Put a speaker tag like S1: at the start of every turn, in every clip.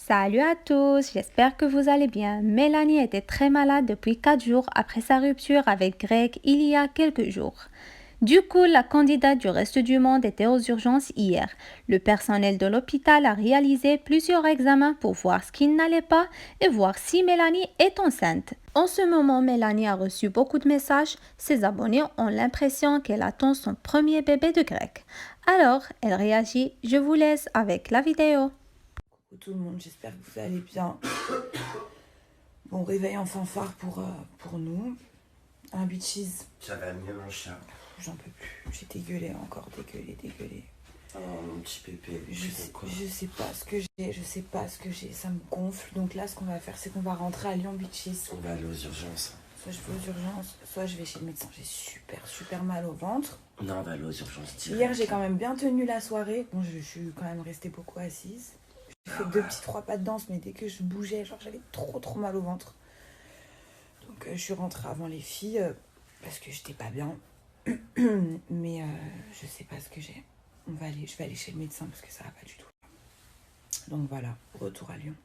S1: Salut à tous, j'espère que vous allez bien. Mélanie était très malade depuis 4 jours après sa rupture avec Greg il y a quelques jours. Du coup, la candidate du reste du monde était aux urgences hier. Le personnel de l'hôpital a réalisé plusieurs examens pour voir ce qui n'allait pas et voir si Mélanie est enceinte. En ce moment, Mélanie a reçu beaucoup de messages. Ses abonnés ont l'impression qu'elle attend son premier bébé de Greg. Alors, elle réagit. Je vous laisse avec la vidéo.
S2: Coucou tout le monde, j'espère que vous allez bien. Bon réveil en fanfare pour nous. Un bitches.
S3: Ça va mieux mon chat.
S2: J'en peux plus, j'ai dégueulé encore, dégueulé.
S3: Oh mon petit pépé.
S2: Je sais pas ce que j'ai, ça me gonfle. Donc là ce qu'on va faire c'est qu'on va rentrer à Lyon bitches.
S3: On va aller aux urgences.
S2: Soit je vais aux urgences, soit je vais chez le médecin. J'ai super mal au ventre.
S3: Non, on va aller aux urgences direct.
S2: Hier j'ai quand même bien tenu la soirée. Bon je suis quand même restée beaucoup assise. J'ai fait 2 petits 3 pas de danse, mais dès que je bougeais, genre j'avais trop mal au ventre. Donc je suis rentrée avant les filles parce que j'étais pas bien. Mais je sais pas ce que j'ai. Je vais aller chez le médecin parce que ça va pas du tout. Donc voilà, retour à Lyon.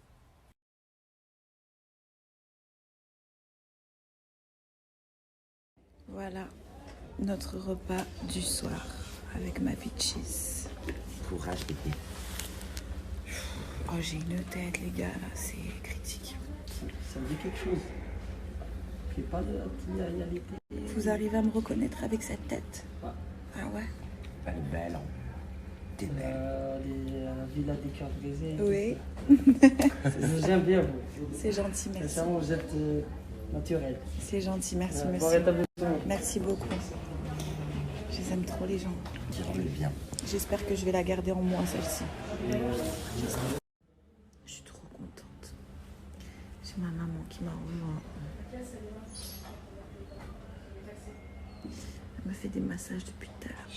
S2: Voilà notre repas du soir avec ma bitches.
S3: Courage bébé.
S2: Oh j'ai une tête les gars là, c'est critique.
S4: Ça me dit quelque chose. J'ai pas de réalité.
S2: Vous arrivez à me reconnaître avec cette tête?
S4: Ouais.
S2: Ah ouais?
S3: Elle est belle, hein. T'es belle.
S4: La villa des cœurs brisés.
S2: Oui.
S4: J'aime bien vous.
S2: C'est gentil, merci.
S4: Sincèrement, vous êtes naturel.
S2: C'est gentil, merci
S4: Bon
S2: monsieur.
S4: rétablissement.
S2: Merci beaucoup. Je les aime trop les gens.
S3: Dis-le bien.
S2: J'espère que je vais la garder en moi celle-ci. Je suis trop contente. J'ai ma maman qui m'a rejoint. Elle me fait des massages depuis tout à l'heure.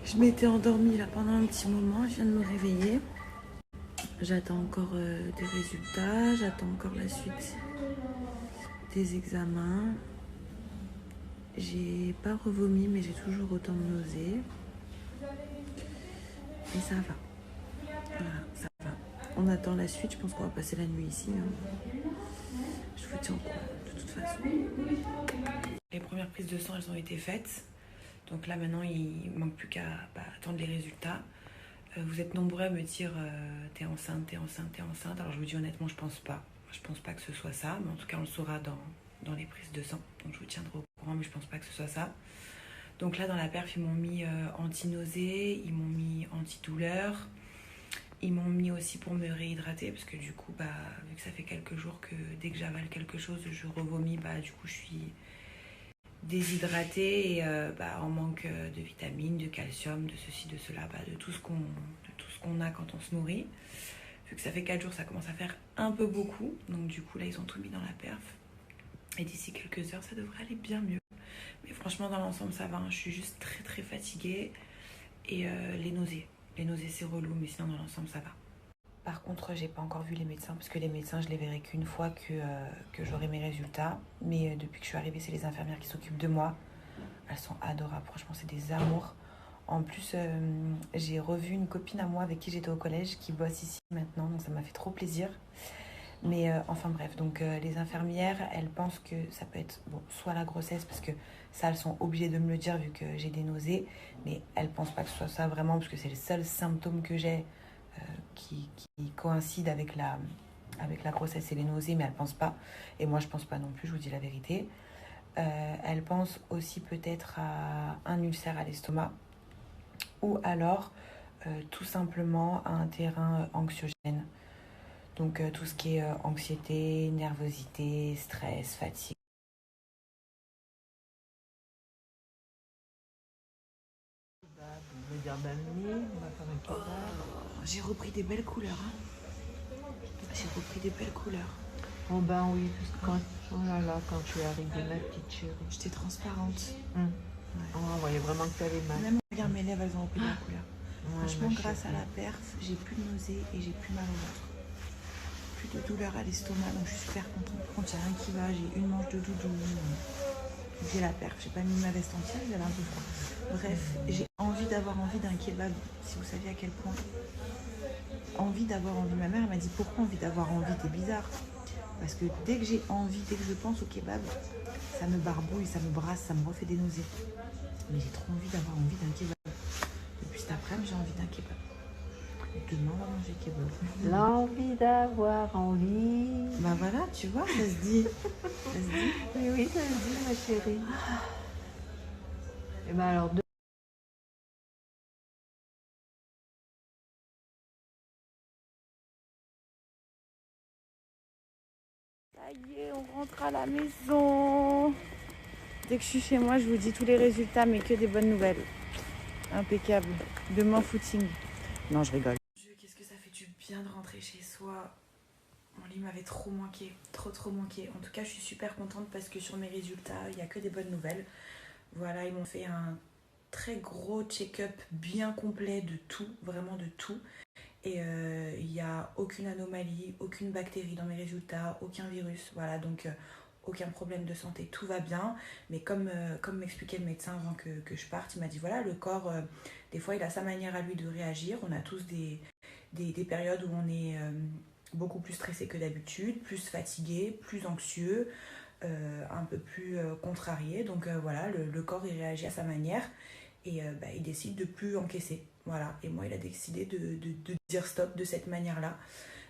S2: Je m'étais endormie là pendant un petit moment. Je viens de me réveiller. J'attends encore des résultats. J'attends encore la suite des examens. J'ai pas revomi, mais j'ai toujours autant de nausées. Et ça va. Voilà, ça va. On attend la suite. Je pense qu'on va passer la nuit ici. Je vous tiens au courant, de toute façon. Les premières prises de sang, elles ont été faites. Donc là, maintenant, il ne manque plus qu'à attendre les résultats. Vous êtes nombreux à me dire t'es enceinte. Alors je vous dis honnêtement, je pense pas. Je pense pas que ce soit ça. Mais en tout cas, on le saura dans les prises de sang. Donc je vous tiendrai au courant, mais je pense pas que ce soit ça. Donc là, dans la perf, ils m'ont mis anti-nausée, ils m'ont mis antidouleur. Ils m'ont mis aussi pour me réhydrater parce que du coup, vu que ça fait quelques jours que dès que j'avale quelque chose, je revomis, du coup, je suis déshydratée et en manque de vitamines, de calcium, de ceci, de cela, de tout ce qu'on a quand on se nourrit. Vu que ça fait 4 jours, ça commence à faire un peu beaucoup. Donc du coup, là, ils ont tout mis dans la perf. Et d'ici quelques heures, ça devrait aller bien mieux. Mais franchement, dans l'ensemble, ça va. Je suis juste très fatiguée. Et les nausées, c'est relou, mais sinon, dans l'ensemble, ça va. Par contre, j'ai pas encore vu les médecins, parce que les médecins, je les verrai qu'une fois que j'aurai mes résultats. Mais depuis que je suis arrivée, c'est les infirmières qui s'occupent de moi. Elles sont adorables, franchement, c'est des amours. En plus, j'ai revu une copine à moi avec qui j'étais au collège, qui bosse ici maintenant, donc ça m'a fait trop plaisir. Mais enfin bref, donc les infirmières, elles pensent que ça peut être soit la grossesse, parce que ça, elles sont obligées de me le dire vu que j'ai des nausées, mais elles pensent pas que ce soit ça vraiment, parce que c'est le seul symptôme que j'ai qui coïncide avec la grossesse et les nausées, mais elles pensent pas. Et moi, je pense pas non plus, je vous dis la vérité. Elles pensent aussi peut-être à un ulcère à l'estomac, ou alors tout simplement à un terrain anxiogène. Donc tout ce qui est anxiété, nervosité, stress, fatigue. J'ai repris des belles couleurs.
S5: Oh ben oui, parce que quand tu es arrivée, ma petite chérie.
S2: J'étais transparente.
S5: Ouais. On voyait vraiment que tu avais mal.
S2: Même regarde mes lèvres, elles ont repris de la couleur.
S5: Ouais,
S2: Franchement,
S5: ma
S2: grâce à
S5: chérie.
S2: la perf, j'ai plus de nausées et j'ai plus mal au ventre. Plus de douleur à l'estomac, donc je suis super contente. Par contre, il n'y a rien qui va, j'ai une manche de doudou. J'ai la perf, j'ai pas mis ma veste entière, j'avais un peu froid. Bref, j'ai envie d'avoir envie d'un kebab, si vous saviez à quel point. envie d'avoir envie. Ma mère elle m'a dit pourquoi envie d'avoir envie, t'es bizarre. Parce que dès que j'ai envie, dès que je pense au kebab, ça me barbouille, ça me brasse, ça me refait des nausées. Mais j'ai trop envie d'avoir envie d'un kebab. Depuis cet après-midi, j'ai envie d'un kebab. Demain, on va manger kebab.
S5: L'envie d'avoir envie.
S2: Bah voilà, tu vois, ça se dit. Ça se dit.
S5: Oui, oui, ça se dit, ma chérie. Et ben alors,
S2: Ça y est, on rentre à la maison. Dès que je suis chez moi, je vous dis tous les résultats, mais que des bonnes nouvelles. Impeccable. Demain, footing. Non, je rigole. Qu'est-ce que ça fait du bien de rentrer chez soi. Mon lit m'avait trop manqué, trop manqué. En tout cas, je suis super contente parce que sur mes résultats, il n'y a que des bonnes nouvelles. Voilà, ils m'ont fait un très gros check-up bien complet de tout, vraiment de tout. Et il n'y a aucune anomalie, aucune bactérie dans mes résultats, aucun virus. Voilà, donc aucun problème de santé, tout va bien. Mais comme m'expliquait le médecin avant que je parte, il m'a dit voilà, le corps, des fois, il a sa manière à lui de réagir. On a tous des périodes où on est beaucoup plus stressé que d'habitude, plus fatigué, plus anxieux, un peu plus contrarié. Donc voilà, le corps, il réagit à sa manière. Et il décide de plus encaisser. Voilà. Et moi, il a décidé de dire stop de cette manière-là.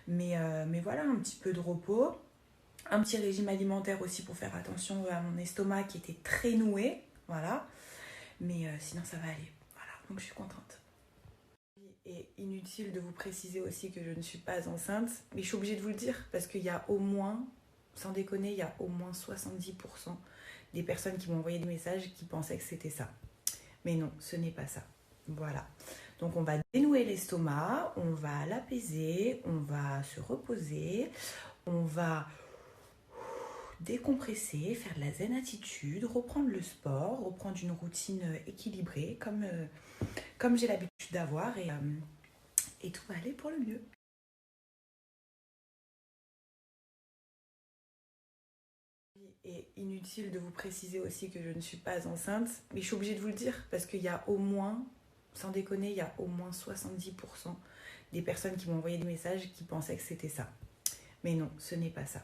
S2: Mais voilà, un petit peu de repos. Un petit régime alimentaire aussi pour faire attention à mon estomac qui était très noué. Voilà. Mais sinon, ça va aller. Voilà. Donc, je suis contente. Et inutile de vous préciser aussi que je ne suis pas enceinte. Mais je suis obligée de vous le dire parce qu'il y a au moins, sans déconner, il y a au moins 70% des personnes qui m'ont envoyé des messages qui pensaient que c'était ça. Mais non, ce n'est pas ça. Voilà. Donc on va dénouer l'estomac, on va l'apaiser, on va se reposer, on va décompresser, faire de la zen attitude, reprendre le sport, reprendre une routine équilibrée comme j'ai l'habitude d'avoir et tout va aller pour le mieux. Et inutile de vous préciser aussi que je ne suis pas enceinte, mais je suis obligée de vous le dire parce qu'il y a au moins, sans déconner, il y a au moins 70% des personnes qui m'ont envoyé des messages qui pensaient que c'était ça. Mais non, ce n'est pas ça.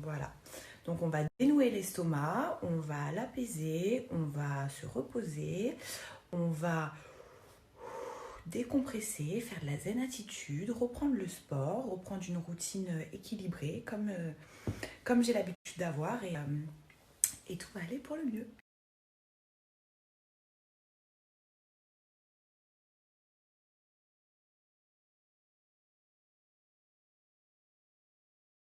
S2: Voilà. Donc on va dénouer l'estomac, on va l'apaiser, on va se reposer, on va décompresser, faire de la zen attitude, reprendre le sport, reprendre une routine équilibrée comme j'ai l'habitude d'avoir et tout va aller pour le mieux.